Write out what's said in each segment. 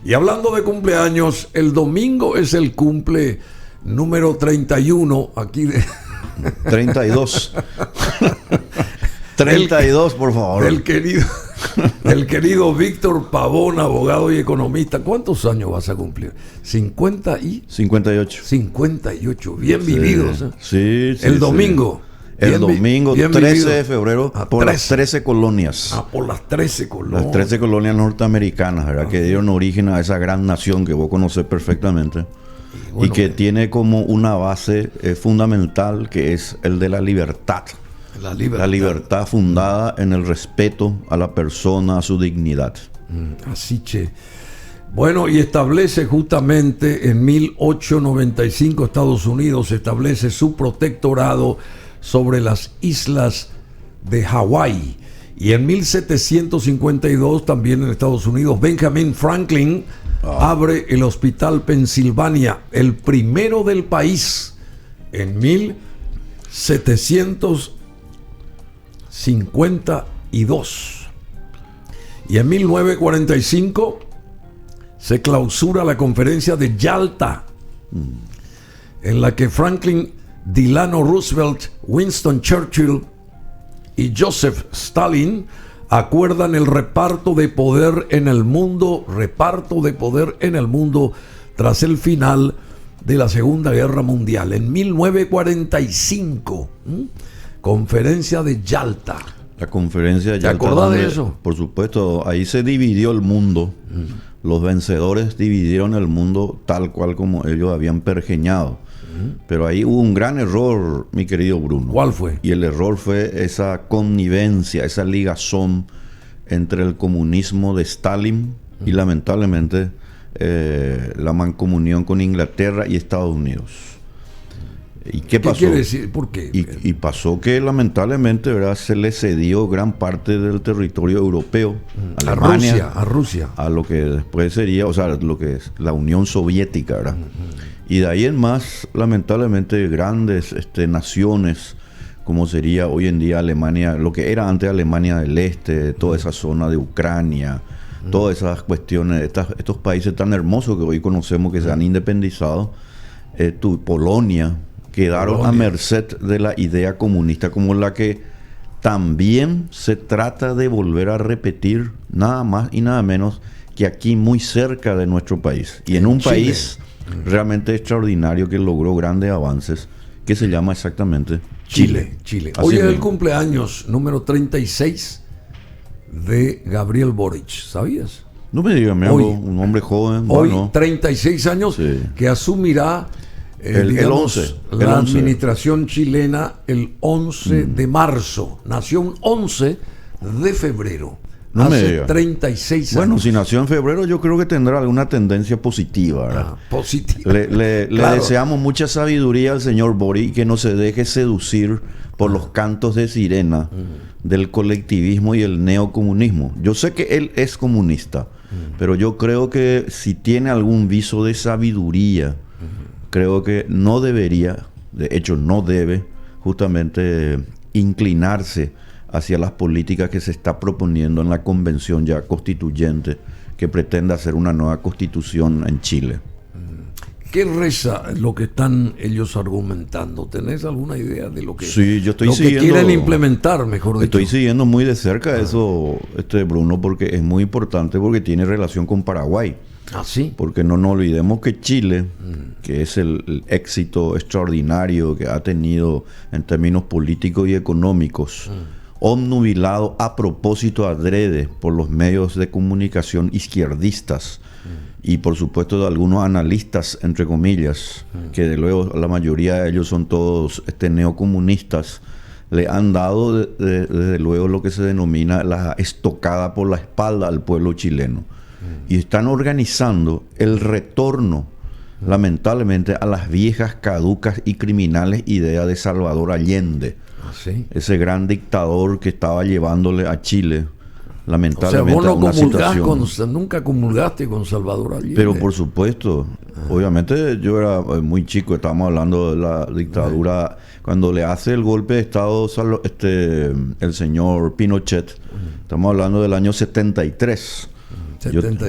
Y hablando de cumpleaños, el domingo es el cumple número 31 aquí de... 32. 32, por favor. El querido Víctor Pavón, abogado y economista. ¿Cuántos años vas a cumplir? 58. 58. Bien vividos. Sí, el domingo. El domingo, bien 13 vivido. de febrero, por las 13 colonias. Por las 13 colonias. Las 13 colonias norteamericanas, ¿verdad? Que dieron origen a esa gran nación que vos conocés perfectamente. Y que tiene como una base fundamental, que es el de la libertad. La libertad fundada en el respeto a la persona, a su dignidad. Así che. Bueno, y establece justamente en 1895 Estados Unidos establece su protectorado sobre las islas de Hawái. Y en 1752 también en Estados Unidos Benjamin Franklin abre el Hospital Pensilvania, el primero del país, en 1752. Y en 1945 se clausura la conferencia de Yalta, en la que Franklin Delano Roosevelt, Winston Churchill y Joseph Stalin acuerdan el reparto de poder en el mundo tras el final de la Segunda Guerra Mundial. En 1945, conferencia de Yalta. La conferencia de Yalta. ¿Te acordás de eso? Por supuesto, ahí se dividió el mundo. Los vencedores dividieron el mundo tal cual como ellos habían pergeñado. Pero ahí hubo un gran error, mi querido Bruno. ¿Cuál fue? Y el error fue esa connivencia, esa ligazón entre el comunismo de Stalin y lamentablemente la mancomunión con Inglaterra y Estados Unidos. ¿Y qué pasó? ¿Qué quiere decir? ¿Por qué? Y pasó que lamentablemente, ¿verdad?, se le cedió gran parte del territorio europeo a Alemania, a Rusia, a lo que después sería, o sea, lo que es la Unión Soviética, ¿verdad? Y de ahí en más, lamentablemente, grandes naciones, como sería hoy en día Alemania, lo que era antes Alemania del Este, toda esa zona de Ucrania, todas esas cuestiones, estos países tan hermosos que hoy conocemos que se han independizado, Polonia, quedaron a merced de la idea comunista, como la que también se trata de volver a repetir, nada más y nada menos que aquí muy cerca de nuestro país, y en un Chile. país realmente extraordinario que logró grandes avances, que se llama exactamente Chile. Hoy es el cumpleaños número 36 de Gabriel Boric, ¿sabías? No me digas, un hombre joven. Hoy, bueno, 36 años, sí, que asumirá el 11, la administración chilena el 11 de marzo. Nació un 11 de febrero. No hace 36 años. Bueno, si nació en febrero, yo creo que tendrá alguna tendencia positiva, ¿verdad? Positiva. Le deseamos mucha sabiduría al señor Boric, que no se deje seducir por los cantos de sirena del colectivismo y el neocomunismo. Yo sé que él es comunista, pero yo creo que si tiene algún viso de sabiduría, creo que no debería, de hecho no debe, justamente inclinarse hacia las políticas que se está proponiendo en la convención ya constituyente, que pretende hacer una nueva constitución en Chile. ¿Qué reza lo que están ellos argumentando? ¿Tenés alguna idea de lo que, sí, yo estoy lo que siguiendo, quieren implementar, mejor dicho? Estoy siguiendo muy de cerca eso, Bruno, porque es muy importante, porque tiene relación con Paraguay. ¿Ah, sí? Porque no nos olvidemos que Chile, que es el éxito extraordinario que ha tenido en términos políticos y económicos, obnubilado a propósito adrede por los medios de comunicación izquierdistas y por supuesto de algunos analistas, entre comillas, que de luego la mayoría de ellos son todos neocomunistas, le han dado desde luego lo que se denomina la estocada por la espalda al pueblo chileno. Y están organizando el retorno, lamentablemente, a las viejas, caducas y criminales ideas de Salvador Allende. ¿Sí? Ese gran dictador que estaba llevándole a Chile, lamentablemente, o sea, vos no situación. nunca comulgaste con Salvador Allende. Pero por supuesto, obviamente yo era muy chico, estábamos hablando de la dictadura, cuando le hace el golpe de Estado el señor Pinochet, estamos hablando del año 73.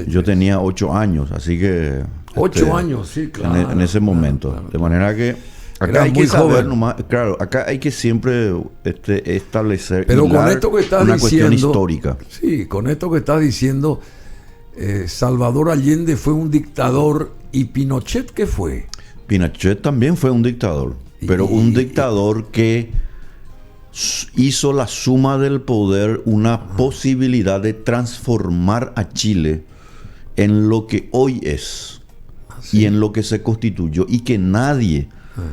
Yo tenía 8 años, así que... 8 años, sí, claro. En ese momento. Claro. De manera que... Acá hay que saber nomás, claro, acá hay que siempre establecer con esto que estás una diciendo, cuestión histórica. Sí, con esto que estás diciendo, Salvador Allende fue un dictador. ¿Y Pinochet qué fue? Pinochet también fue un dictador, pero un dictador que hizo la suma del poder una posibilidad de transformar a Chile en lo que hoy es y en lo que se constituyó, y que nadie...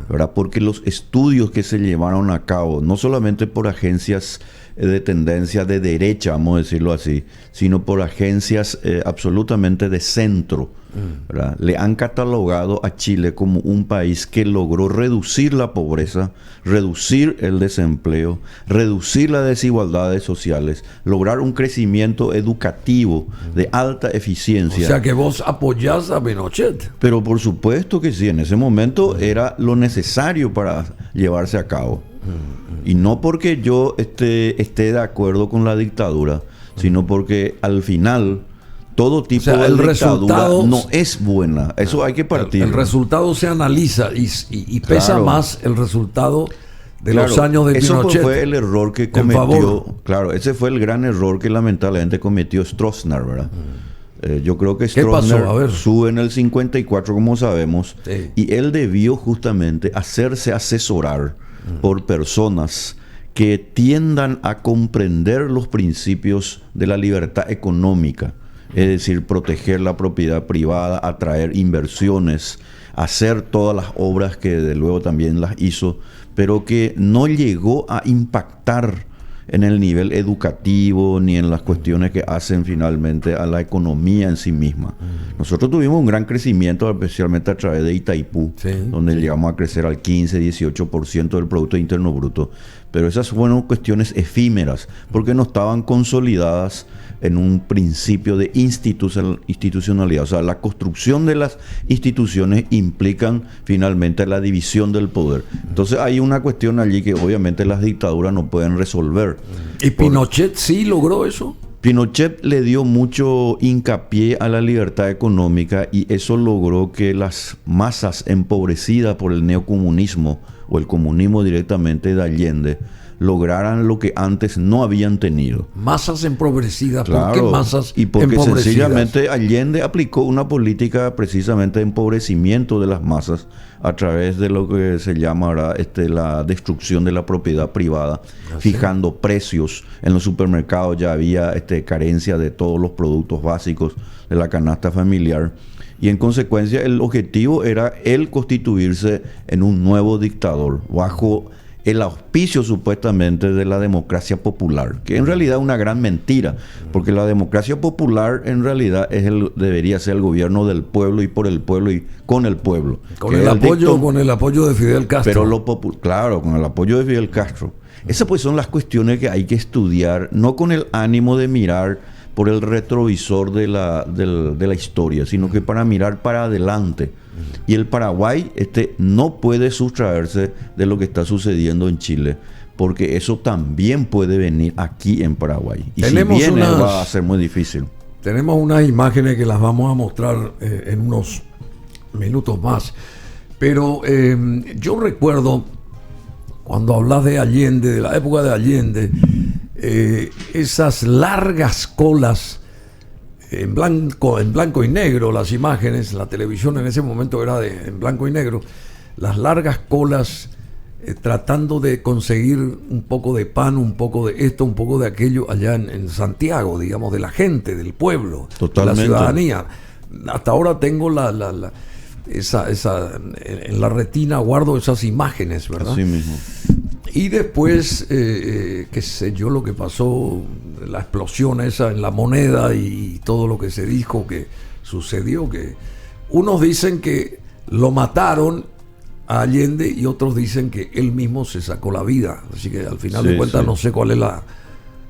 ¿verdad? Porque los estudios que se llevaron a cabo, no solamente por agencias de tendencia de derecha, vamos a decirlo así, sino por agencias absolutamente de centro, ¿verdad? Le han catalogado a Chile como un país que logró reducir la pobreza, reducir el desempleo, reducir las desigualdades sociales, lograr un crecimiento educativo de alta eficiencia. O sea que vos apoyás a Pinochet. Pero por supuesto que sí, en ese momento era lo necesario para llevarse a cabo. Y no porque yo esté de acuerdo con la dictadura, sino porque al final todo tipo de dictadura no es buena. Eso hay que partir. El resultado se analiza y pesa claro. más el resultado de los años de Pinochet. Eso fue el error que cometió. Claro, ese fue el gran error que lamentablemente cometió Stroessner, ¿verdad? Yo creo que Stroessner sube en el 54, como sabemos, sí. Y él debió justamente hacerse asesorar por personas que tiendan a comprender los principios de la libertad económica, es decir, proteger la propiedad privada, atraer inversiones, hacer todas las obras que de luego también las hizo, pero que no llegó a impactar en el nivel educativo ni en las cuestiones que hacen finalmente a la economía en sí misma. Nosotros tuvimos un gran crecimiento, especialmente a través de Itaipú, donde llegamos a crecer al 15-18% del Producto Interno Bruto. Pero esas fueron cuestiones efímeras, porque no estaban consolidadas en un principio de institucionalidad. O sea, la construcción de las instituciones implican finalmente la división del poder. Entonces hay una cuestión allí que obviamente las dictaduras no pueden resolver. ¿Y Pinochet sí logró eso? Pinochet le dio mucho hincapié a la libertad económica, y eso logró que las masas empobrecidas por el neocomunismo o el comunismo directamente de Allende lograran lo que antes no habían tenido. Masas empobrecidas. Claro, ¿por qué masas y porque empobrecidas? Sencillamente Allende aplicó una política precisamente de empobrecimiento de las masas a través de lo que se llama la destrucción de la propiedad privada, fijando precios. En los supermercados ya había carencia de todos los productos básicos de la canasta familiar. Y en consecuencia el objetivo era el constituirse en un nuevo dictador bajo el auspicio supuestamente de la democracia popular, que en realidad es una gran mentira, porque la democracia popular en realidad debería ser el gobierno del pueblo y por el pueblo y con el pueblo. Con el apoyo de Fidel Castro. Pero claro, con el apoyo de Fidel Castro. Esas pues son las cuestiones que hay que estudiar, no con el ánimo de mirar por el retrovisor de la historia, sino que para mirar para adelante. Y el Paraguay no puede sustraerse de lo que está sucediendo en Chile, porque eso también puede venir aquí en Paraguay. Y si viene va a ser muy difícil. Tenemos unas imágenes que las vamos a mostrar en unos minutos más. Pero yo recuerdo, cuando hablas de Allende, de la época de Allende, esas largas colas en blanco y negro, las imágenes, la televisión en ese momento era en blanco y negro, las largas colas tratando de conseguir un poco de pan, un poco de esto, un poco de aquello allá en Santiago, digamos, de la gente, del pueblo, totalmente, de la ciudadanía. Hasta ahora tengo en la retina guardo esas imágenes, ¿verdad? Así mismo. Y después, qué sé yo, lo que pasó, la explosión esa en la moneda y todo lo que se dijo que sucedió, que unos dicen que lo mataron a Allende y otros dicen que él mismo se sacó la vida. Así que al final de cuentas no sé cuál es la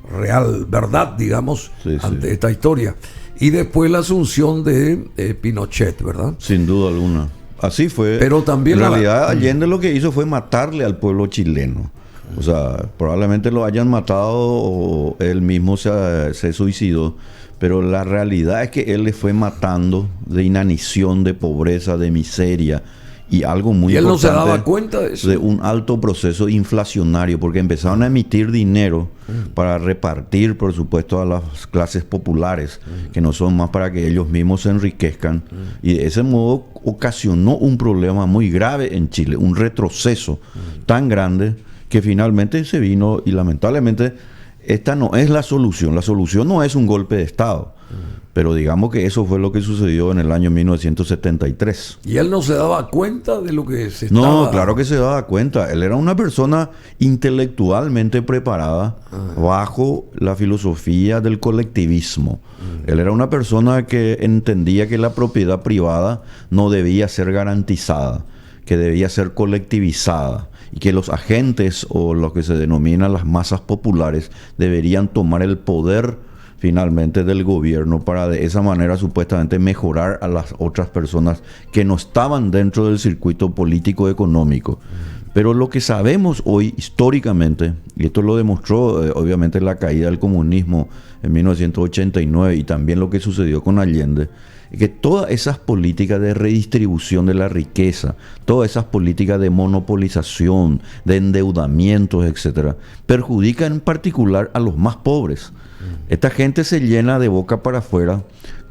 real verdad, digamos, ante esta historia. Y después la asunción de Pinochet, ¿verdad? Sin duda alguna. Así fue. Pero también en realidad Allende lo que hizo fue matarle al pueblo chileno. O sea, probablemente lo hayan matado o él mismo se suicidó. Pero la realidad es que él le fue matando de inanición, de pobreza, de miseria y algo muy ¿Y él no se importante, daba cuenta de eso? de un alto proceso inflacionario, porque empezaron a emitir dinero para repartir, por supuesto, a las clases populares, que no son más para que ellos mismos se enriquezcan. Y de ese modo ocasionó un problema muy grave en Chile, un retroceso tan grande que finalmente se vino, y lamentablemente esta no es la solución. La solución no es un golpe de Estado. Pero digamos que eso fue lo que sucedió en el año 1973. ¿Y él no se daba cuenta de lo que se estaba...? No, claro que se daba cuenta. Él era una persona intelectualmente preparada bajo la filosofía del colectivismo. Él era una persona que entendía que la propiedad privada no debía ser garantizada, que debía ser colectivizada, y que los agentes, o lo que se denominan las masas populares, deberían tomar el poder finalmente del gobierno para de esa manera supuestamente mejorar a las otras personas que no estaban dentro del circuito político económico. Pero lo que sabemos hoy históricamente, y esto lo demostró obviamente la caída del comunismo en 1989 y también lo que sucedió con Allende, es que todas esas políticas de redistribución de la riqueza, todas esas políticas de monopolización, de endeudamientos, etcétera, perjudican en particular a los más pobres. Esta gente se llena de boca para afuera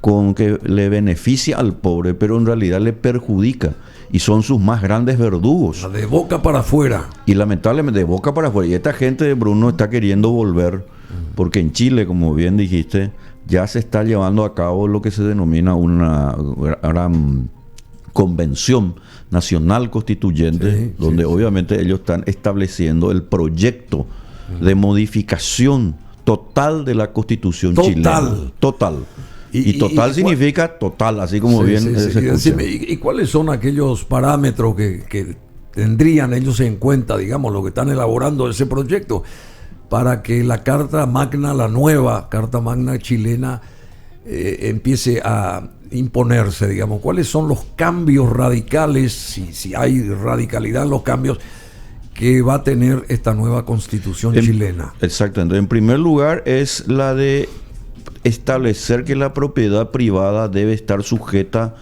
con que le beneficia al pobre, pero en realidad le perjudica, y son sus más grandes verdugos. De boca para afuera. Y lamentablemente de boca para afuera. Y esta gente, Bruno, está queriendo volver, porque en Chile, como bien dijiste, ya se está llevando a cabo lo que se denomina una gran convención nacional constituyente, donde obviamente ellos están estableciendo el proyecto de modificación total de la Constitución chilena. Total. Y total significa total, así como bien se escucha. ¿Y cuáles son aquellos parámetros que tendrían ellos en cuenta, digamos, lo que están elaborando ese proyecto, para que la Carta Magna, la nueva Carta Magna chilena, empiece a imponerse, digamos? ¿Cuáles son los cambios radicales, si hay radicalidad en los cambios, que va a tener esta nueva Constitución chilena? Exactamente. En primer lugar es la de establecer que la propiedad privada debe estar sujeta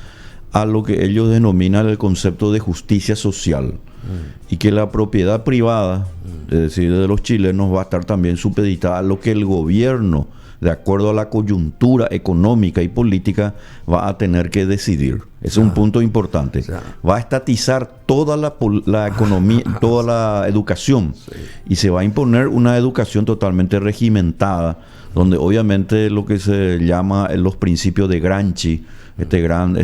a lo que ellos denominan el concepto de justicia social, y que la propiedad privada, es decir, de los chilenos, va a estar también supeditada a lo que el gobierno, de acuerdo a la coyuntura económica y política, va a tener que decidir. Ese es un punto importante. Va a estatizar toda la economía, toda la educación, y se va a imponer una educación totalmente regimentada, donde obviamente lo que se llama los principios de Gramsci, este gran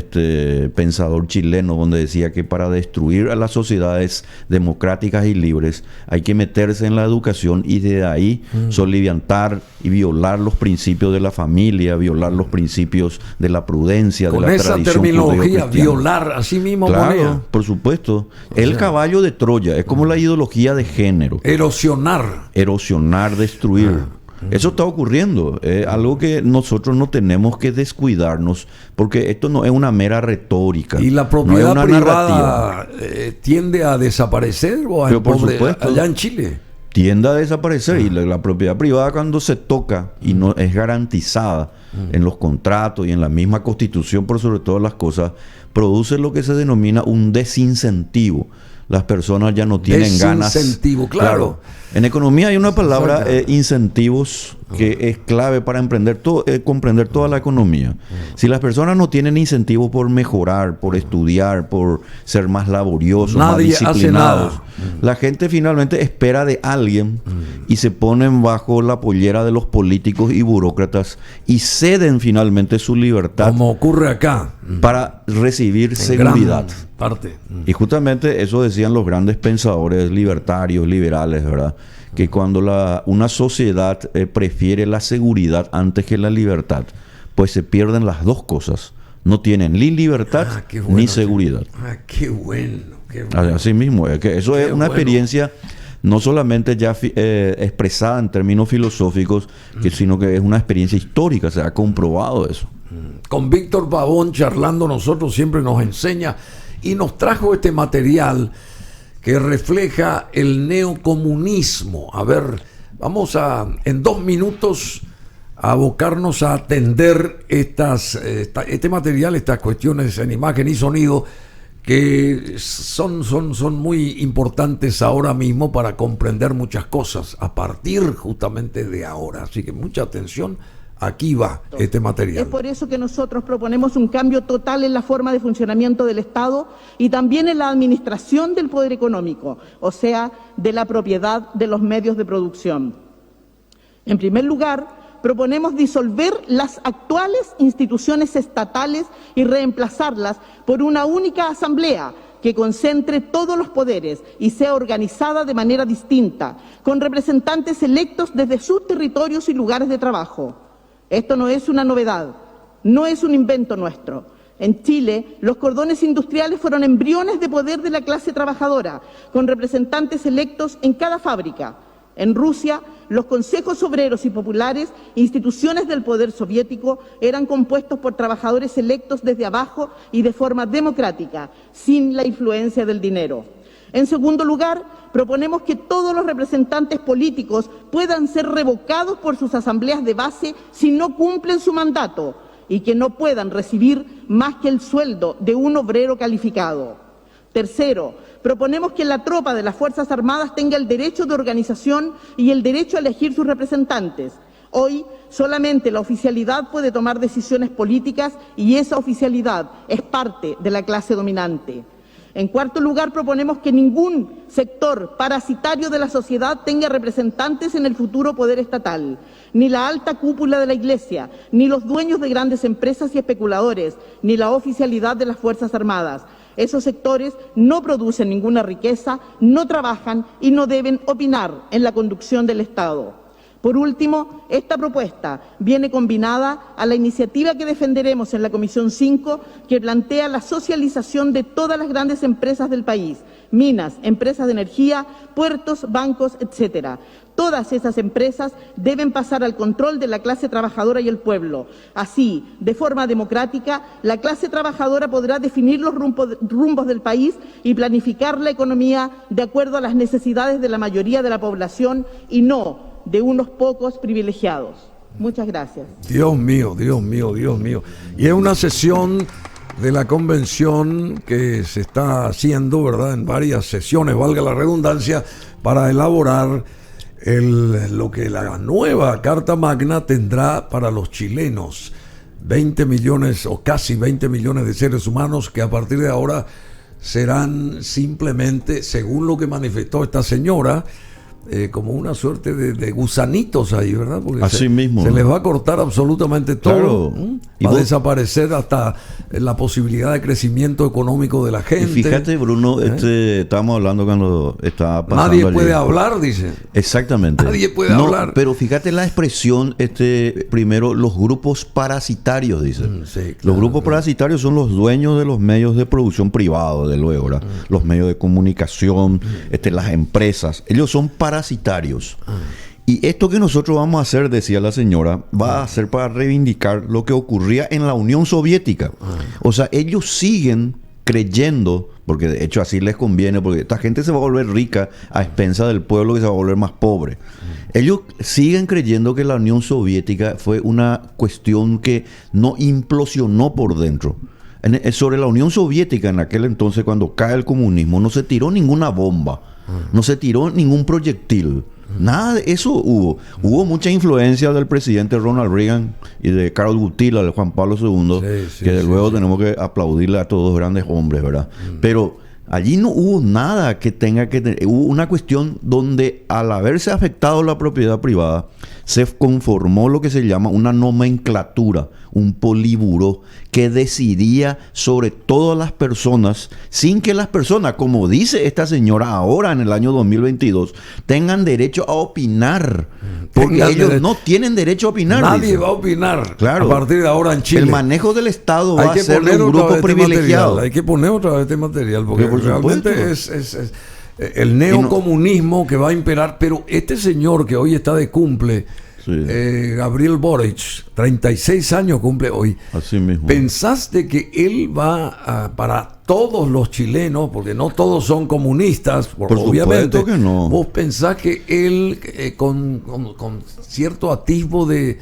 pensador chileno, donde decía que para destruir a las sociedades democráticas y libres hay que meterse en la educación, y de ahí soliviantar y violar los principios de la familia, violar los principios de la prudencia, de la tradición. Con esa terminología, violar, así mismo. Claro, por supuesto. El caballo de Troya es como la ideología de género. Erosionar, destruir. Eso está ocurriendo, algo que nosotros no tenemos que descuidarnos, porque esto no es una mera retórica. ¿Y la propiedad privada tiende a desaparecer o a allá en Chile? Tiende a desaparecer, y la propiedad privada, cuando se toca y no es garantizada en los contratos y en la misma Constitución, por sobre todas las cosas, produce lo que se denomina un desincentivo. Las personas ya no tienen ganas. Desincentivo, claro. En economía hay una palabra, incentivos, que es clave para comprender toda la economía. Si las personas no tienen incentivos por mejorar, por estudiar, por ser más laboriosos, más disciplinados, la gente finalmente espera de alguien y se ponen bajo la pollera de los políticos y burócratas y ceden finalmente su libertad, como ocurre acá, para recibir seguridad. Parte. Y justamente eso decían los grandes pensadores libertarios, liberales, ¿verdad? Que cuando una sociedad prefiere la seguridad antes que la libertad, pues se pierden las dos cosas. No tienen ni libertad ni seguridad. Qué bueno, qué bueno. Así mismo, es que eso es una experiencia no solamente ya expresada en términos filosóficos, sino que es una experiencia histórica, se ha comprobado eso. Con Víctor Pavón charlando, nosotros siempre nos enseña y nos trajo este material que refleja el neocomunismo. A ver, vamos en 2 minutos abocarnos a atender este material, estas cuestiones en imagen y sonido que son muy importantes ahora mismo para comprender muchas cosas a partir justamente de ahora. Así que mucha atención, aquí va este material. Es por eso que nosotros proponemos un cambio total en la forma de funcionamiento del Estado y también en la administración del poder económico, o sea, de la propiedad de los medios de producción. En primer lugar, proponemos disolver las actuales instituciones estatales y reemplazarlas por una única asamblea que concentre todos los poderes y sea organizada de manera distinta, con representantes electos desde sus territorios y lugares de trabajo. Esto no es una novedad, no es un invento nuestro. En Chile, los cordones industriales fueron embriones de poder de la clase trabajadora, con representantes electos en cada fábrica. En Rusia, los consejos obreros y populares, instituciones del poder soviético, eran compuestos por trabajadores electos desde abajo y de forma democrática, sin la influencia del dinero. En segundo lugar, proponemos que todos los representantes políticos puedan ser revocados por sus asambleas de base si no cumplen su mandato y que no puedan recibir más que el sueldo de un obrero calificado. Tercero, proponemos que la tropa de las Fuerzas Armadas tenga el derecho de organización y el derecho a elegir sus representantes. Hoy solamente la oficialidad puede tomar decisiones políticas y esa oficialidad es parte de la clase dominante. En cuarto lugar, proponemos que ningún sector parasitario de la sociedad tenga representantes en el futuro poder estatal, ni la alta cúpula de la Iglesia, ni los dueños de grandes empresas y especuladores, ni la oficialidad de las Fuerzas Armadas. Esos sectores no producen ninguna riqueza, no trabajan y no deben opinar en la conducción del Estado. Por último, esta propuesta viene combinada a la iniciativa que defenderemos en la Comisión 5, que plantea la socialización de todas las grandes empresas del país, minas, empresas de energía, puertos, bancos, etcétera. Todas esas empresas deben pasar al control de la clase trabajadora y el pueblo. Así, de forma democrática, la clase trabajadora podrá definir los rumbos del país y planificar la economía de acuerdo a las necesidades de la mayoría de la población y no de unos pocos privilegiados. Muchas gracias. Dios mío, Dios mío, Dios mío. Y es una sesión de la convención que se está haciendo, ¿verdad?, en varias sesiones, valga la redundancia, para elaborar lo que la nueva Carta Magna tendrá para los chilenos. 20 millones o casi 20 millones de seres humanos que a partir de ahora serán simplemente, según lo que manifestó esta señora, como una suerte de gusanitos ahí, ¿verdad? Porque así mismo, se les va a cortar absolutamente todo. Claro. Va a desaparecer hasta la posibilidad de crecimiento económico de la gente. Y fíjate, Bruno, estábamos hablando cuando estaba pasando. Nadie puede hablar, dice. Exactamente. Nadie puede hablar. Pero fíjate la expresión, primero, los grupos parasitarios, dice. Sí, claro, los grupos parasitarios son los dueños de los medios de producción privados, de luego, ¿verdad? Los medios de comunicación, las empresas. Ellos son parasitarios. Y esto que nosotros vamos a hacer, decía la señora, va a ser para reivindicar lo que ocurría en la Unión Soviética. O sea, ellos siguen creyendo, porque de hecho así les conviene, porque esta gente se va a volver rica a expensas del pueblo que se va a volver más pobre. Ellos siguen creyendo que la Unión Soviética fue una cuestión que no implosionó por dentro. Sobre la Unión Soviética en aquel entonces, cuando cae el comunismo, no se tiró ninguna bomba, no se tiró ningún proyectil. Nada de eso hubo. Hubo mucha influencia del presidente Ronald Reagan y de Karol Wojtyła, de Juan Pablo II, que de luego tenemos que aplaudirle a todos los grandes hombres, ¿verdad? Pero allí no hubo nada que tenga que tener. Hubo una cuestión donde, al haberse afectado la propiedad privada, se conformó lo que se llama una nomenclatura, un políburó, que decidía sobre todas las personas, sin que las personas, como dice esta señora ahora en el año 2022, tengan derecho a opinar. Porque ellos no tienen derecho a opinar. Nadie va a opinar, claro, a partir de ahora en Chile. El manejo del Estado va a ser de un grupo privilegiado. Hay que poner otra vez este material, porque realmente es el neocomunismo que va a imperar. Pero este señor que hoy está de cumple, Gabriel Boric, 36 años cumple hoy. Así mismo. ¿Pensaste que él va para todos los chilenos, porque no todos son comunistas, por obviamente, supuesto que no? ¿Vos pensás que él con cierto atisbo de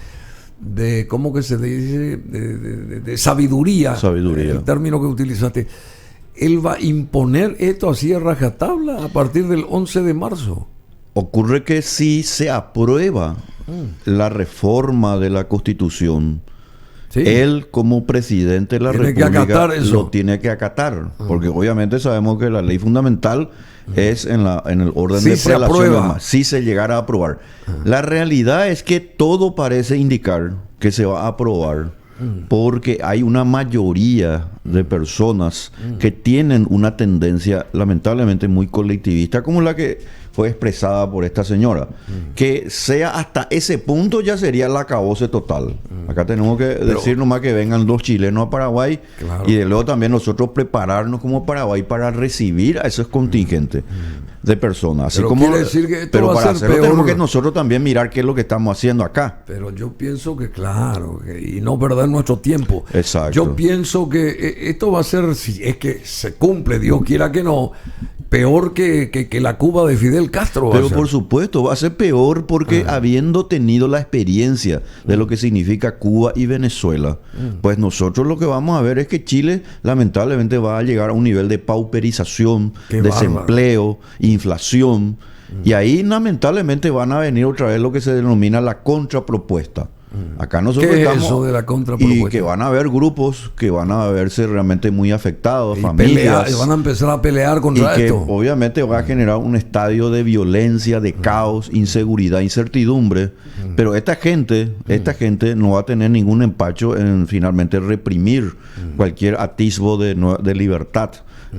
¿cómo que se dice? De sabiduría. Sabiduría. El término que utilizaste. Él va a imponer esto así a rajatabla a partir del 11 de marzo. Ocurre que si se aprueba la reforma de la Constitución, Sí. él como presidente de la Tiene que República acatar eso. lo tiene que acatar, porque obviamente sabemos que la ley fundamental es en el orden Sí de se prelación aprueba. normal, si se llegara a aprobar. La realidad es que todo parece indicar que se va a aprobar, porque hay una mayoría de personas que tienen una tendencia lamentablemente muy colectivista, como la que fue expresada por esta señora. Que sea hasta ese punto ya sería el acabose total. Acá tenemos que decir nomás que vengan los chilenos a Paraguay, Claro. y de luego también nosotros prepararnos como Paraguay para recibir a esos contingentes de personas. Así Pero como, quiere decir que esto pero va a para ser hacerlo peor. tenemos que nosotros también mirar qué es lo que estamos haciendo acá. Pero yo pienso que claro, y no perder nuestro tiempo. Exacto. Yo pienso que esto va a ser, si es que se cumple, Dios quiera que no, peor que la Cuba de Fidel Castro. Pero va a ser. por supuesto, va a ser peor porque habiendo tenido la experiencia de lo que significa Cuba y Venezuela, pues nosotros lo que vamos a ver es que Chile lamentablemente va a llegar a un nivel de pauperización, Qué desempleo, inflación, y ahí lamentablemente van a venir otra vez lo que se denomina la contrapropuesta. Acá nosotros ¿Qué es estamos, eso de la contrapropuesta? y que van a haber grupos que van a verse realmente muy afectados, Y familias. van a empezar a pelear Y contra que esto. obviamente va a generar un estadio de violencia, de caos, inseguridad, incertidumbre. Pero esta gente no va a tener ningún empacho en finalmente reprimir cualquier atisbo de libertad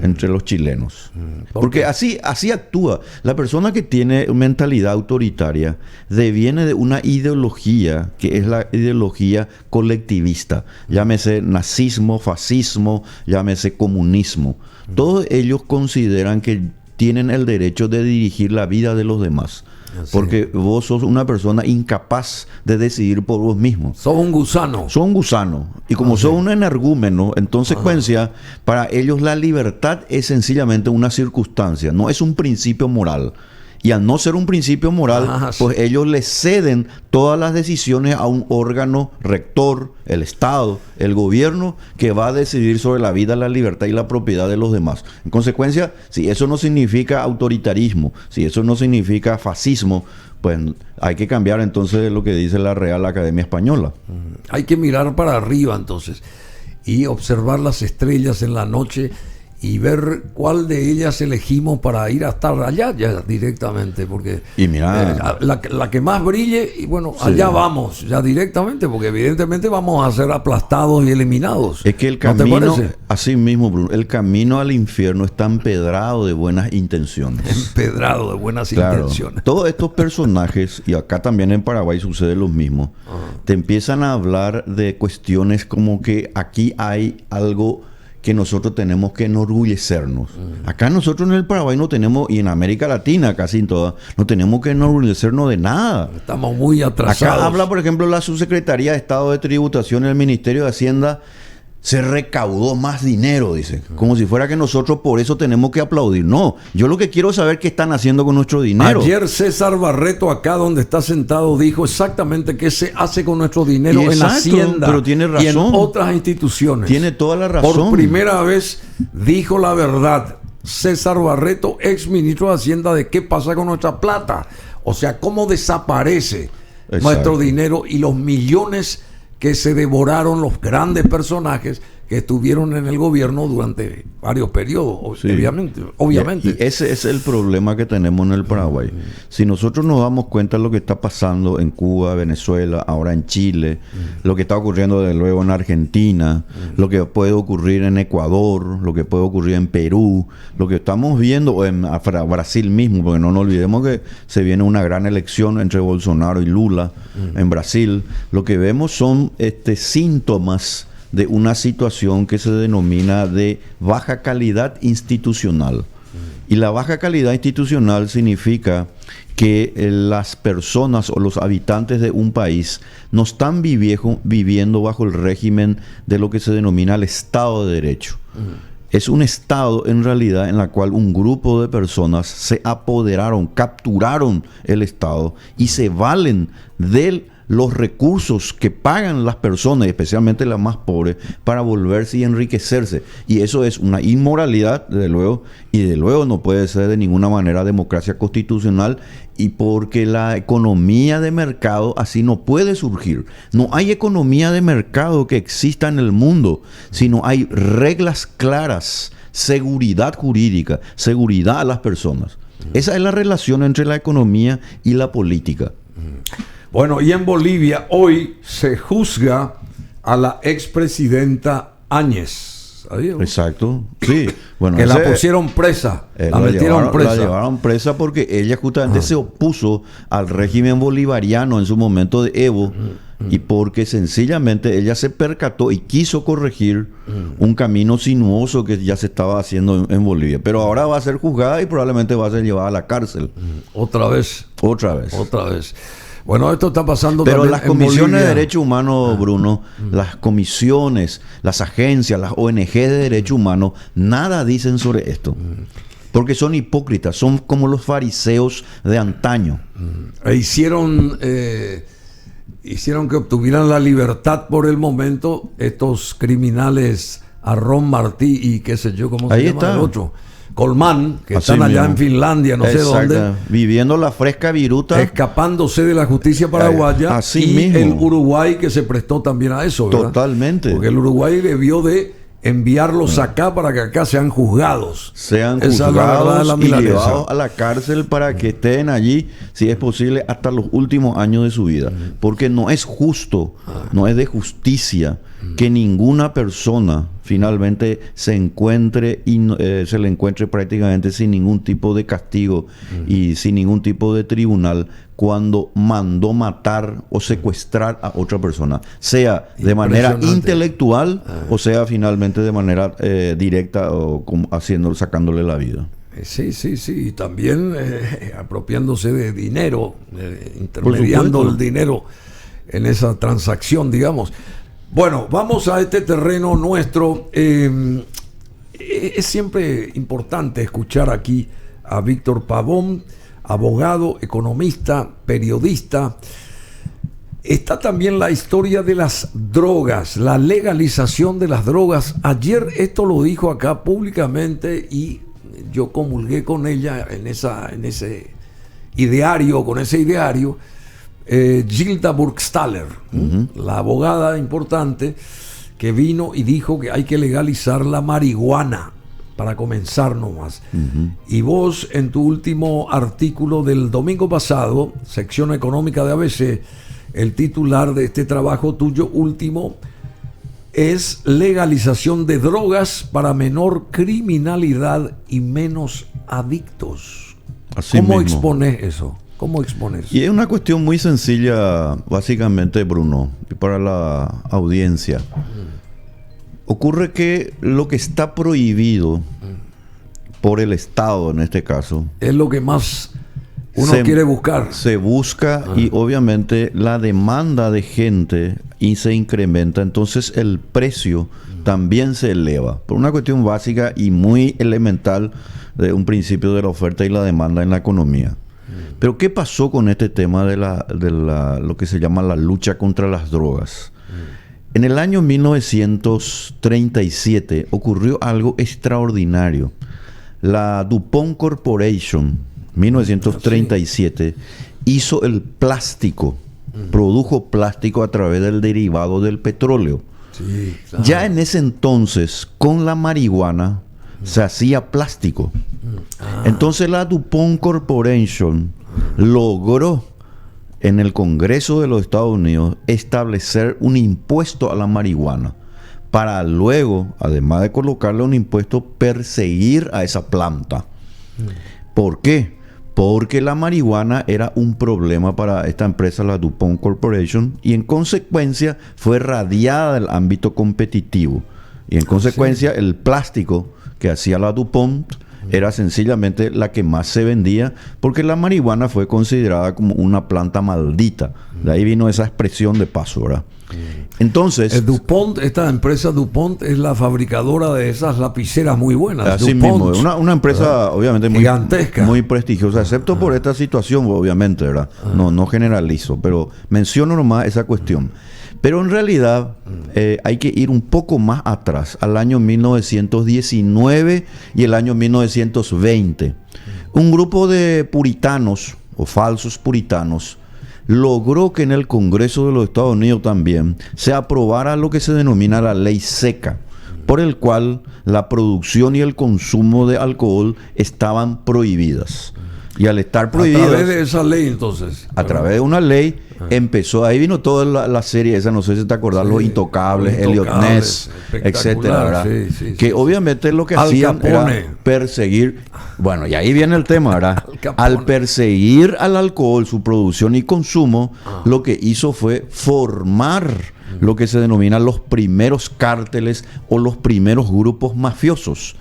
entre los chilenos. Porque así actúa. La persona que tiene mentalidad autoritaria deviene de una ideología que es la ideología colectivista. Llámese nazismo, fascismo, llámese comunismo. Todos ellos consideran que tienen el derecho de dirigir la vida de los demás. Porque vos sos una persona incapaz de decidir por vos mismo. Sos un gusano. Sos un gusano. Y como sos un energúmeno, en consecuencia, para ellos la libertad es sencillamente una circunstancia, no es un principio moral. Y al no ser un principio moral, pues ellos le ceden todas las decisiones a un órgano rector, el Estado, el gobierno, que va a decidir sobre la vida, la libertad y la propiedad de los demás. En consecuencia, si eso no significa autoritarismo, si eso no significa fascismo, pues hay que cambiar entonces lo que dice la Real Academia Española. Hay que mirar para arriba entonces y observar las estrellas en la noche y ver cuál de ellas elegimos para ir a estar allá ya directamente, porque Y mira, la que más brille, y bueno, Sí. allá vamos ya directamente, porque evidentemente vamos a ser aplastados y eliminados. es que el ¿No te camino, parece? así mismo, Bruno, el camino al infierno está empedrado de buenas intenciones. Empedrado de buenas Claro, intenciones. todos estos personajes, y acá también en Paraguay sucede lo mismo, te empiezan a hablar de cuestiones como que aquí hay algo que nosotros tenemos que enorgullecernos. Acá nosotros en el Paraguay no tenemos, y en América Latina casi en todas, no tenemos que enorgullecernos de nada. Estamos muy atrasados. Acá habla, por ejemplo, la Subsecretaría de Estado de Tributación y el Ministerio de Hacienda. Se recaudó más dinero, dice. Como si fuera que nosotros por eso tenemos que aplaudir. No, yo lo que quiero saber qué están haciendo con nuestro dinero. Ayer César Barreto, acá donde está sentado, dijo exactamente qué se hace con nuestro dinero Y en la exacto, Hacienda pero tiene y en razón. otras instituciones. Tiene toda la razón. Por primera vez dijo la verdad César Barreto, ex ministro de Hacienda, de qué pasa con nuestra plata. O sea, cómo desaparece Exacto. nuestro dinero y los millones que se devoraron los grandes personajes que estuvieron en el gobierno durante varios periodos, Sí. obviamente. Y ese es el problema que tenemos en el Paraguay. Si nosotros nos damos cuenta de lo que está pasando en Cuba, Venezuela, ahora en Chile, lo que está ocurriendo de luego en Argentina, lo que puede ocurrir en Ecuador, lo que puede ocurrir en Perú, lo que estamos viendo o en Brasil mismo, porque no nos olvidemos que se viene una gran elección entre Bolsonaro y Lula en Brasil, lo que vemos son síntomas de una situación que se denomina de baja calidad institucional. Y la baja calidad institucional significa que las personas o los habitantes de un país no están viviendo bajo el régimen de lo que se denomina el Estado de Derecho. Es un Estado en realidad en la cual un grupo de personas se apoderaron, capturaron el Estado y se valen del los recursos que pagan las personas, especialmente las más pobres, para volverse y enriquecerse. Y eso es una inmoralidad, desde luego, y de luego no puede ser de ninguna manera democracia constitucional, y porque la economía de mercado así no puede surgir. No hay economía de mercado que exista en el mundo, sino hay reglas claras, seguridad jurídica, seguridad a las personas. Esa es la relación entre la economía y la política. Bueno, y en Bolivia hoy se juzga a la expresidenta Áñez. ¿Sabía? Exacto, sí. Bueno, que la pusieron presa, la metieron presa. La llevaron presa porque ella justamente se opuso al régimen bolivariano en su momento de Evo, y porque sencillamente ella se percató y quiso corregir un camino sinuoso que ya se estaba haciendo en Bolivia. Pero ahora va a ser juzgada y probablemente va a ser llevada a la cárcel. Otra vez. Otra vez. Bueno, esto está pasando pero también las comisiones Bolivia. de derechos humanos, Bruno, las comisiones, las agencias, las ONG de derechos humanos, nada dicen sobre esto. Porque son hipócritas, son como los fariseos de antaño. Hicieron que obtuvieran la libertad por el momento estos criminales, Aarón Martí y qué sé yo, ¿cómo se llama el otro? Colmán, que Así están allá mismo. en Finlandia, no sé dónde. Viviendo la fresca viruta. Escapándose de la justicia paraguaya. Así y mismo. el Uruguay que se prestó también a eso, ¿verdad? Totalmente. Porque el Uruguay debió de enviarlos acá para que acá sean juzgados. Sean Esa es la verdad de juzgados la y milanesa. llevados a la cárcel para que estén allí, si es posible, hasta los últimos años de su vida. Porque no es justo, no es de justicia que ninguna persona finalmente se encuentre y se le encuentre prácticamente sin ningún tipo de castigo y sin ningún tipo de tribunal cuando mandó matar o secuestrar a otra persona, sea de manera intelectual o sea finalmente de manera directa o sacándole la vida. Sí. Y también apropiándose de dinero, intermediando el dinero en esa transacción, digamos. Bueno, vamos a este terreno nuestro. Es siempre importante escuchar aquí a Víctor Pavón, abogado, economista, periodista. Está también la historia de las drogas, la legalización de las drogas. Ayer esto lo dijo acá públicamente y yo comulgué con ella en ese ideario. Gilda Burgstaller, la abogada importante que vino y dijo que hay que legalizar la marihuana para comenzar nomás. Y vos en tu último artículo del domingo pasado, sección económica de ABC, el titular de este trabajo tuyo último es legalización de drogas para menor criminalidad y menos adictos. Así ¿Cómo mismo expones eso? ¿Cómo expones? Y es una cuestión muy sencilla, básicamente, Bruno, y para la audiencia. Ocurre que lo que está prohibido por el Estado, en este caso, es lo que más uno quiere buscar. Se busca y obviamente la demanda de gente y se incrementa, entonces el precio también se eleva. Por una cuestión básica y muy elemental de un principio de la oferta y la demanda en la economía. Pero ¿qué pasó con este tema de lo que se llama la lucha contra las drogas? En el año 1937 ocurrió algo extraordinario. La DuPont Corporation, 1937, hizo el plástico, produjo plástico a través del derivado del petróleo. Sí, claro. Ya en ese entonces, con la marihuana, se hacía plástico. Entonces la DuPont Corporation logró en el Congreso de los Estados Unidos establecer un impuesto a la marihuana para luego, además de colocarle un impuesto, perseguir a esa planta. ¿Por qué? Porque la marihuana era un problema para esta empresa, la DuPont Corporation, y en consecuencia fue radiada del ámbito competitivo. Y en consecuencia el plástico que hacía la DuPont era sencillamente la que más se vendía, porque la marihuana fue considerada como una planta maldita. De ahí vino esa expresión de paso, ¿verdad? Entonces, DuPont, esta empresa DuPont es la fabricadora de esas lapiceras muy buenas. así DuPont, mismo, una empresa obviamente muy gigantesca, muy prestigiosa, excepto por esta situación, obviamente, ¿verdad? No generalizo, pero menciono nomás esa cuestión. Pero en realidad hay que ir un poco más atrás, al año 1919 y el año 1920. Un grupo de puritanos o falsos puritanos logró que en el Congreso de los Estados Unidos también se aprobara lo que se denomina la ley seca, por el cual la producción y el consumo de alcohol estaban prohibidas. Y al estar prohibidas, a través de esa ley, entonces, a través de una ley, empezó, ahí vino toda la serie esa, no sé si te acordás, Los Intocables, Elliot Ness, etcétera, ¿verdad? Que obviamente lo que hacían era perseguir, bueno, y ahí viene el tema, ¿verdad? Al perseguir al alcohol, su producción y consumo, lo que hizo fue formar lo que se denominan los primeros cárteles o los primeros grupos mafiosos.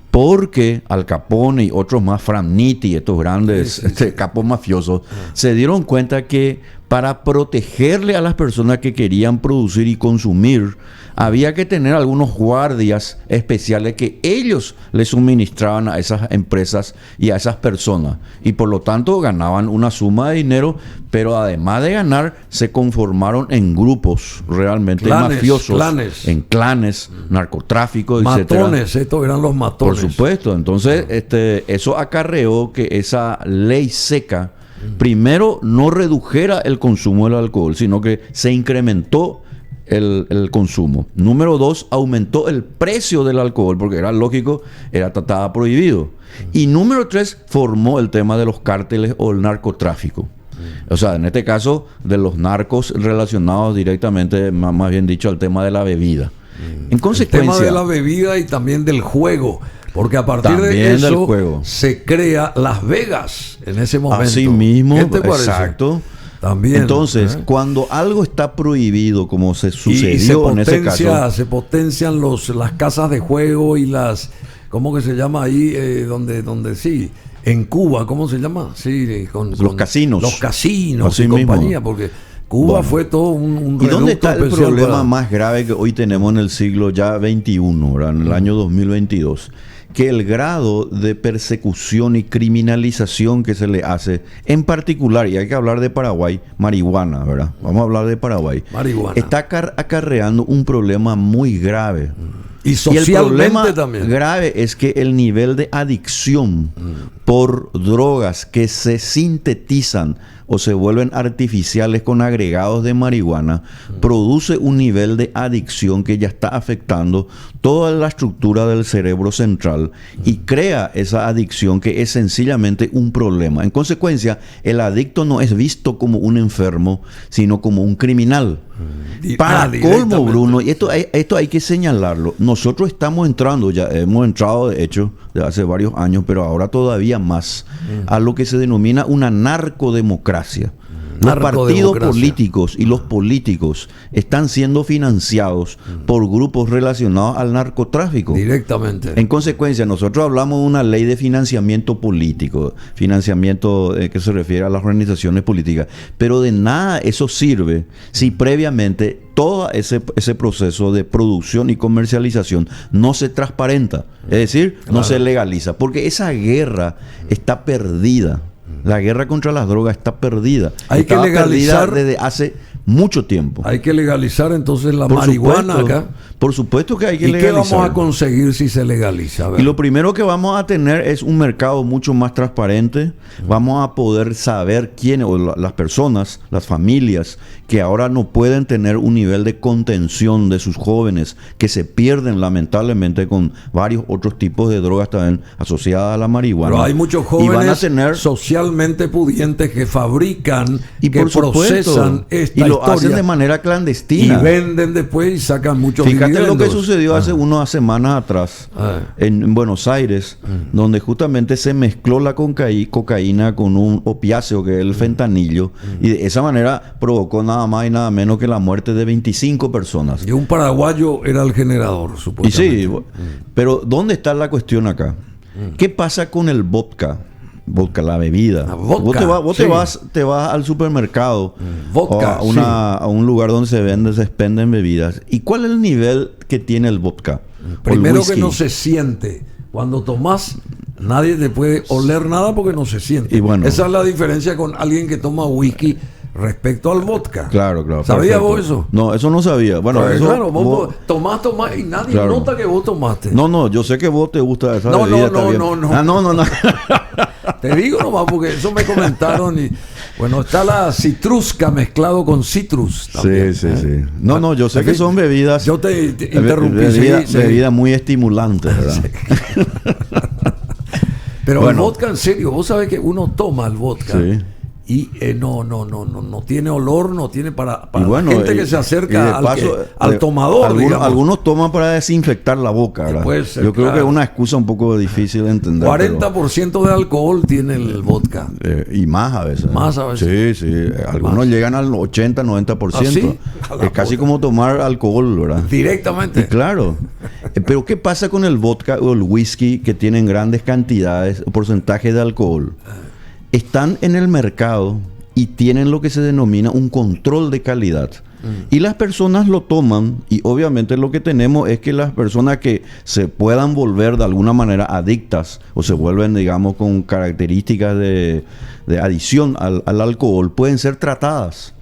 Porque Al Capone y otros más, Frank Nitti, estos grandes capos mafiosos, se dieron cuenta que para protegerle a las personas que querían producir y consumir, había que tener algunos guardias especiales que ellos le suministraban a esas empresas y a esas personas. Y por lo tanto ganaban una suma de dinero, pero además de ganar, se conformaron en grupos realmente mafiosos. En clanes, narcotráfico, etcétera. Matones, estos eran los matones. Por supuesto. Entonces, eso acarreó que esa ley seca, primero, no redujera el consumo del alcohol, sino que se incrementó el consumo. Número 2, aumentó el precio del alcohol, porque era lógico, estaba prohibido. Y número 3, formó el tema de los cárteles o el narcotráfico. O sea, en este caso, de los narcos relacionados directamente, más bien dicho, al tema de la bebida. En consecuencia, el tema de la bebida y también del juego. Porque a partir de eso se crea Las Vegas en ese momento. Así mismo, ¿Qué te parece? exacto. También, entonces, cuando algo está prohibido, como se sucedió en ese caso, se potencian las casas de juego y las, ¿cómo que se llama ahí? Donde sí, en Cuba, ¿cómo se llama? Sí, con los casinos. Los casinos así y mismo. compañía, porque Cuba fue todo un ¿Y dónde está el problema más grave que hoy tenemos en el siglo ya XXI, ¿verdad? En el año 2022? Que el grado de persecución y criminalización que se le hace, en particular, y hay que hablar de Paraguay, marihuana, ¿verdad? Vamos a hablar de Paraguay. Marihuana. Está acarreando un problema muy grave. Y socialmente y el problema también grave es que el nivel de adicción por drogas que se sintetizan o se vuelven artificiales con agregados de marihuana, produce un nivel de adicción que ya está afectando toda la estructura del cerebro central y crea esa adicción que es sencillamente un problema. En consecuencia, el adicto no es visto como un enfermo, sino como un criminal. Para colmo, Bruno, y esto hay que señalarlo, nosotros estamos entrando, ya hemos entrado de hecho de hace varios años, pero ahora todavía más, a lo que se denomina una narcodemocracia. Los partidos políticos y los políticos están siendo financiados por grupos relacionados al narcotráfico. Directamente. En consecuencia, nosotros hablamos de una ley de financiamiento político, financiamiento que se refiere a las organizaciones políticas, pero de nada eso sirve si previamente todo ese proceso de producción y comercialización no se transparenta, es decir, no se legaliza, porque esa guerra está perdida. La guerra contra las drogas está perdida. Hay que legalizar desde hace mucho tiempo. Hay que legalizar entonces la marihuana acá. Por supuesto que hay que legalizar. ¿Y qué vamos a conseguir si se legaliza? Y lo primero que vamos a tener es un mercado mucho más transparente. Vamos a poder saber quiénes, o las personas, las familias, que ahora no pueden tener un nivel de contención de sus jóvenes, que se pierden lamentablemente con varios otros tipos de drogas también asociadas a la marihuana. Pero hay muchos jóvenes van a tener socialmente pudientes que fabrican y que por supuesto, procesan esta y lo historia hacen de manera clandestina y venden después y sacan muchos Fíjate dividendos. lo que sucedió hace unas semanas atrás en Buenos Aires, donde justamente se mezcló la cocaína con un opiáceo que es el fentanilo, y de esa manera provocó nada más y nada menos que la muerte de 25 personas. Y un paraguayo era el generador, supuestamente. Y sí, pero ¿dónde está la cuestión acá? ¿Qué pasa con el vodka? Vodka, la bebida. Vos te vas al supermercado vodka, o a un lugar donde se expenden bebidas. ¿Y cuál es el nivel que tiene el vodka? Primero que no se siente. Cuando tomás, nadie te puede oler nada porque no se siente. Y bueno, esa es la diferencia con alguien que toma whisky respecto al vodka. Claro. ¿Sabías vos eso? No, eso no sabía. Bueno, pues eso, claro, vos tomás y nadie nota que vos tomaste. No, yo sé que vos te gusta esa bebida. No. Te digo nomás porque eso me comentaron y bueno, está la citrusca mezclado con citrus también. Sí. No, yo sé que son bebidas. Yo te interrumpí. Bebidas muy estimulantes, ¿verdad? Sí. Pero el vodka, en serio, vos sabés que uno toma el vodka y no tiene olor, no tiene para la gente que se acerca al tomador. Algunos toman para desinfectar la boca, ¿verdad? Puede ser, yo creo que es una excusa un poco difícil de entender. 40% de alcohol tiene el vodka. Y más a veces. Sí. Algunos llegan al 80, 90%. ¿Ah, sí? Es casi como tomar alcohol, ¿verdad? Directamente. Y claro. Pero ¿qué pasa con el vodka o el whisky que tienen grandes cantidades o porcentajes de alcohol? Están en el mercado y tienen lo que se denomina un control de calidad. Y las personas lo toman y obviamente lo que tenemos es que las personas que se puedan volver de alguna manera adictas o se vuelven, digamos, con características de adicción al alcohol pueden ser tratadas.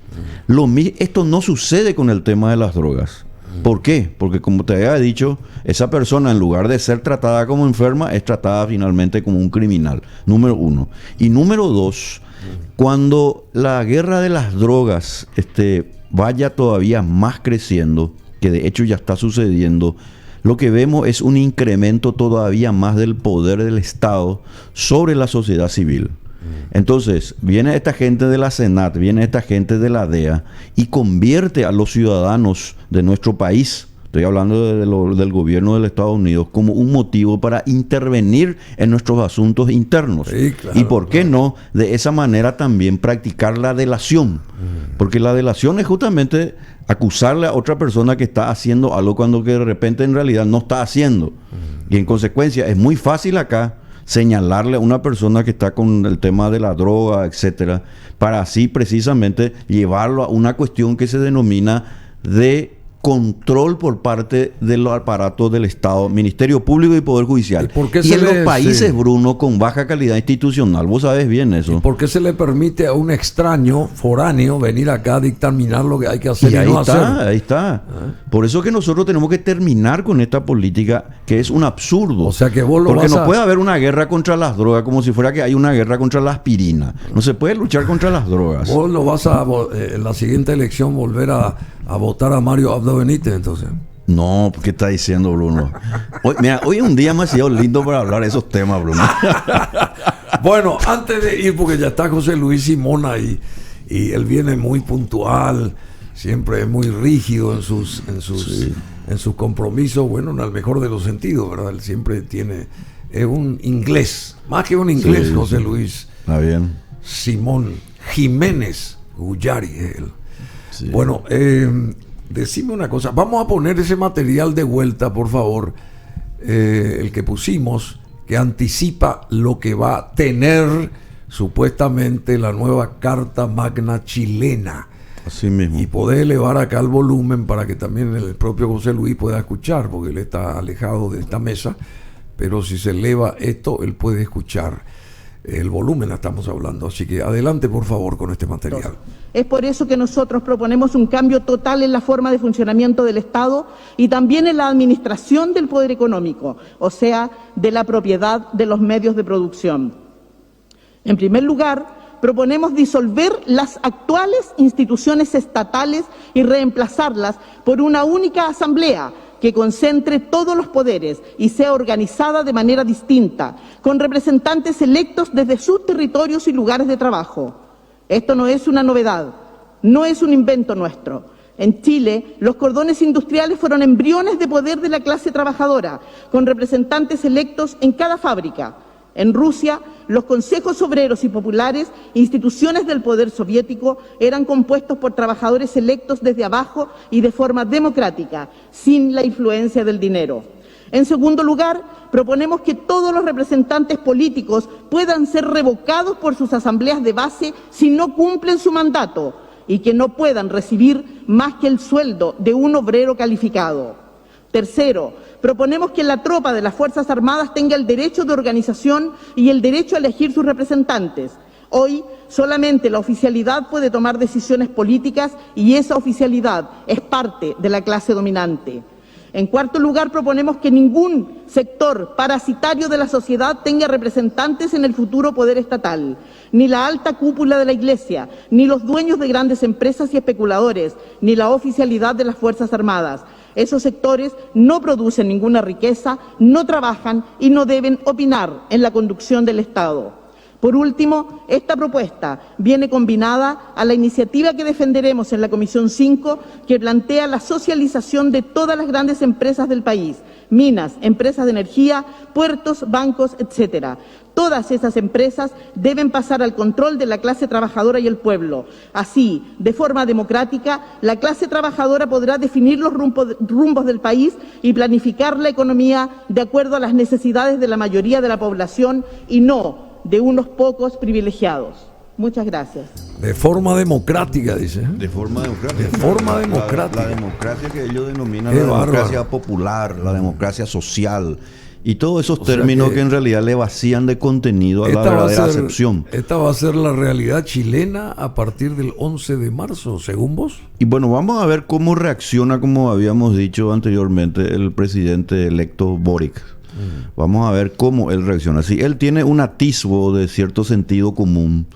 Esto no sucede con el tema de las drogas. ¿Por qué? Porque como te había dicho, esa persona en lugar de ser tratada como enferma, es tratada finalmente como un criminal, número uno. Y número dos, cuando la guerra de las drogas vaya todavía más creciendo, que de hecho ya está sucediendo, lo que vemos es un incremento todavía más del poder del Estado sobre la sociedad civil. Entonces, viene esta gente de la Senat, viene esta gente de la DEA y convierte a los ciudadanos de nuestro país, estoy hablando del gobierno de los Estados Unidos, como un motivo para intervenir en nuestros asuntos internos. Sí, claro, y por qué no, de esa manera también practicar la delación. Porque la delación es justamente acusarle a otra persona que está haciendo algo cuando que de repente en realidad no está haciendo. Y en consecuencia es muy fácil acá señalarle a una persona que está con el tema de la droga, etcétera, para así precisamente llevarlo a una cuestión que se denomina de control por parte de los aparatos del Estado, Ministerio Público y Poder Judicial. Y en los países, Bruno, con baja calidad institucional, vos sabés bien eso. ¿Y por qué se le permite a un extraño foráneo venir acá a dictaminar lo que hay que hacer y no hacer? Ahí está. Por eso que nosotros tenemos que terminar con esta política que es un absurdo. O sea que vos porque no puede haber una guerra contra las drogas como si fuera que hay una guerra contra la aspirina. No se puede luchar contra las drogas. Vos lo vas a en la siguiente elección volver a votar a Mario Abdo Benítez, entonces. No, ¿qué está diciendo, Bruno? Hoy es un día demasiado lindo para hablar de esos temas, Bruno. Bueno, antes de ir, porque ya está José Luis Simón ahí, y él viene muy puntual, siempre es muy rígido en sus compromisos, bueno, en el mejor de los sentidos, ¿verdad? Él siempre es un inglés, más que un inglés, José Luis. Está bien. Simón Jiménez Guyari, él. Sí. Bueno, decime una cosa. Vamos a poner ese material de vuelta, por favor. El que pusimos, que anticipa lo que va a tener supuestamente la nueva Carta Magna chilena. Así mismo. Y poder elevar acá el volumen para que también el propio José Luis pueda escuchar, porque él está alejado de esta mesa. Pero si se eleva esto, él puede escuchar. El volumen estamos hablando, así que adelante por favor con este material. Es por eso que nosotros proponemos un cambio total en la forma de funcionamiento del Estado y también en la administración del poder económico, o sea, de la propiedad de los medios de producción. En primer lugar, proponemos disolver las actuales instituciones estatales y reemplazarlas por una única asamblea que concentre todos los poderes y sea organizada de manera distinta, con representantes electos desde sus territorios y lugares de trabajo. Esto no es una novedad, no es un invento nuestro. En Chile, los cordones industriales fueron embriones de poder de la clase trabajadora, con representantes electos en cada fábrica. En Rusia, los consejos obreros y populares, instituciones del poder soviético, eran compuestos por trabajadores electos desde abajo y de forma democrática, sin la influencia del dinero. En segundo lugar, proponemos que todos los representantes políticos puedan ser revocados por sus asambleas de base si no cumplen su mandato y que no puedan recibir más que el sueldo de un obrero calificado. Tercero, proponemos que la tropa de las Fuerzas Armadas tenga el derecho de organización y el derecho a elegir sus representantes. Hoy solamente la oficialidad puede tomar decisiones políticas y esa oficialidad es parte de la clase dominante. En cuarto lugar, proponemos que ningún sector parasitario de la sociedad tenga representantes en el futuro poder estatal, ni la alta cúpula de la Iglesia, ni los dueños de grandes empresas y especuladores, ni la oficialidad de las Fuerzas Armadas. Esos sectores no producen ninguna riqueza, no trabajan y no deben opinar en la conducción del Estado. Por último, esta propuesta viene combinada a la iniciativa que defenderemos en la Comisión 5, que plantea la socialización de todas las grandes empresas del país, minas, empresas de energía, puertos, bancos, etc. Todas esas empresas deben pasar al control de la clase trabajadora y el pueblo. Así, de forma democrática, la clase trabajadora podrá definir los rumbos del país y planificar la economía de acuerdo a las necesidades de la mayoría de la población y no de unos pocos privilegiados. Muchas gracias. De forma democrática, dice. De forma democrática. De forma democrática. La democracia que ellos denominan Qué la democracia bárbaro. popular, la democracia social. Y todos esos términos que en realidad le vacían de contenido a la verdadera acepción. Esta va a ser la realidad chilena a partir del 11 de marzo, según vos. Y bueno, vamos a ver cómo reacciona, como habíamos dicho anteriormente, el presidente electo Boric. Vamos a ver cómo él reacciona. Si él tiene un atisbo de cierto sentido común,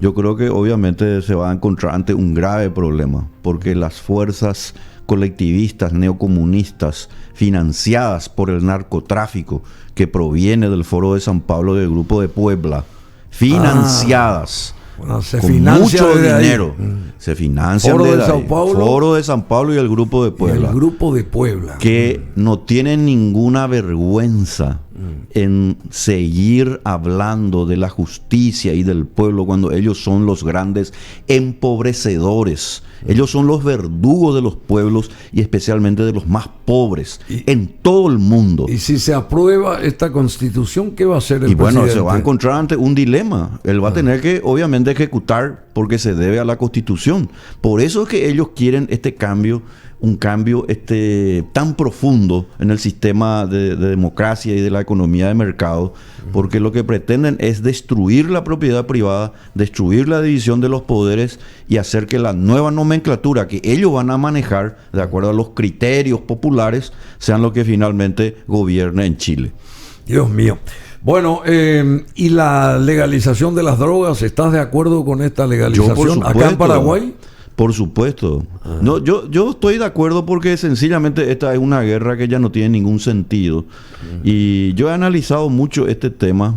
yo creo que obviamente se va a encontrar ante un grave problema, porque las fuerzas colectivistas, neocomunistas, financiadas por el narcotráfico que proviene del Foro de San Pablo y del Grupo de Puebla, financiadas Bueno, se con financia mucho desde ahí. dinero, se financian Foro de desde Sao ahí. Paulo. Foro de San Pablo y el Grupo de Y Puebla, el Grupo de Puebla. que no tienen ninguna vergüenza en seguir hablando de la justicia y del pueblo cuando ellos son los grandes empobrecedores. Ellos son los verdugos de los pueblos y especialmente de los más pobres en todo el mundo. Y si se aprueba esta constitución, ¿qué va a hacer el Y bueno, presidente? se va a encontrar ante un dilema. Él va a tener que, obviamente, ejecutar porque se debe a la Constitución. Por eso es que ellos quieren este cambio, un cambio tan profundo en el sistema de democracia y de la economía de mercado, porque lo que pretenden es destruir la propiedad privada, destruir la división de los poderes y hacer que la nueva nomenclatura que ellos van a manejar, de acuerdo a los criterios populares, sean lo que finalmente gobierne en Chile. Dios mío. Bueno, y la legalización de las drogas, ¿estás de acuerdo con esta legalización acá en Paraguay? Por supuesto. No, yo estoy de acuerdo porque sencillamente esta es una guerra que ya no tiene ningún sentido. Y yo he analizado mucho este tema,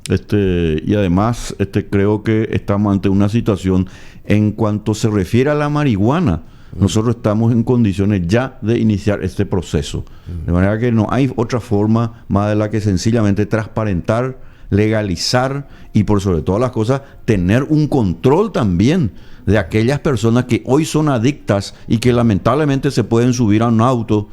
y además creo que estamos ante una situación en cuanto se refiere a la marihuana. Nosotros estamos en condiciones ya de iniciar este proceso. De manera que no hay otra forma más de la que sencillamente transparentar, legalizar y por sobre todas las cosas tener un control también de aquellas personas que hoy son adictas y que lamentablemente se pueden subir a un auto,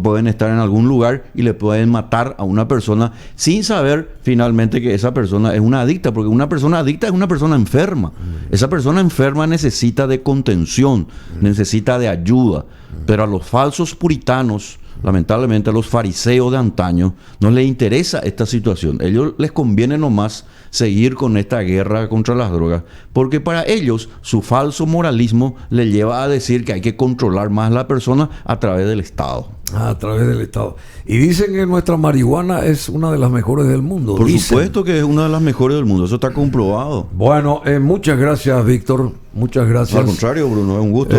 pueden estar en algún lugar y le pueden matar a una persona sin saber finalmente que esa persona es una adicta, porque una persona adicta es una persona enferma. Esa persona enferma necesita de contención, necesita de ayuda, pero a los falsos puritanos, lamentablemente a los fariseos de antaño, no les interesa esta situación. A ellos les conviene nomás seguir con esta guerra contra las drogas, porque para ellos su falso moralismo les lleva a decir que hay que controlar más a la persona a través del Estado. A través del Estado. Y dicen que nuestra marihuana es una de las mejores del mundo. Por dicen. supuesto que es una de las mejores del mundo, eso está comprobado. Bueno, muchas gracias, Víctor. Muchas gracias. Al contrario, Bruno, es un gusto.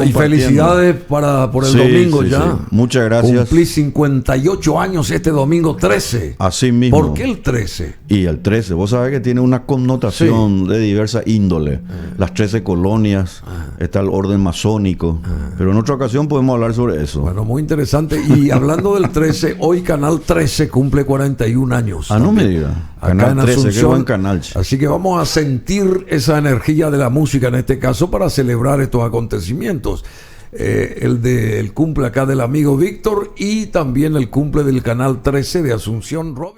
Y felicidades por el domingo ya. Sí. Muchas gracias. Cumplí 58 años este domingo 13. Así mismo. ¿Por qué el 13? Y el 13, vos sabés que tiene una connotación de diversa índole. Las 13 colonias, está el orden masónico. Pero en otra ocasión podemos hablar sobre eso. Bueno, muy interesante. Y hablando del 13, hoy Canal 13 cumple 41 años. No me diga. Canal 13, qué buen canal. Así que vamos a sentir esa energía de la música en este caso para celebrar estos acontecimientos. el cumple acá del amigo Víctor y también el cumple del canal 13 de Asunción Robin.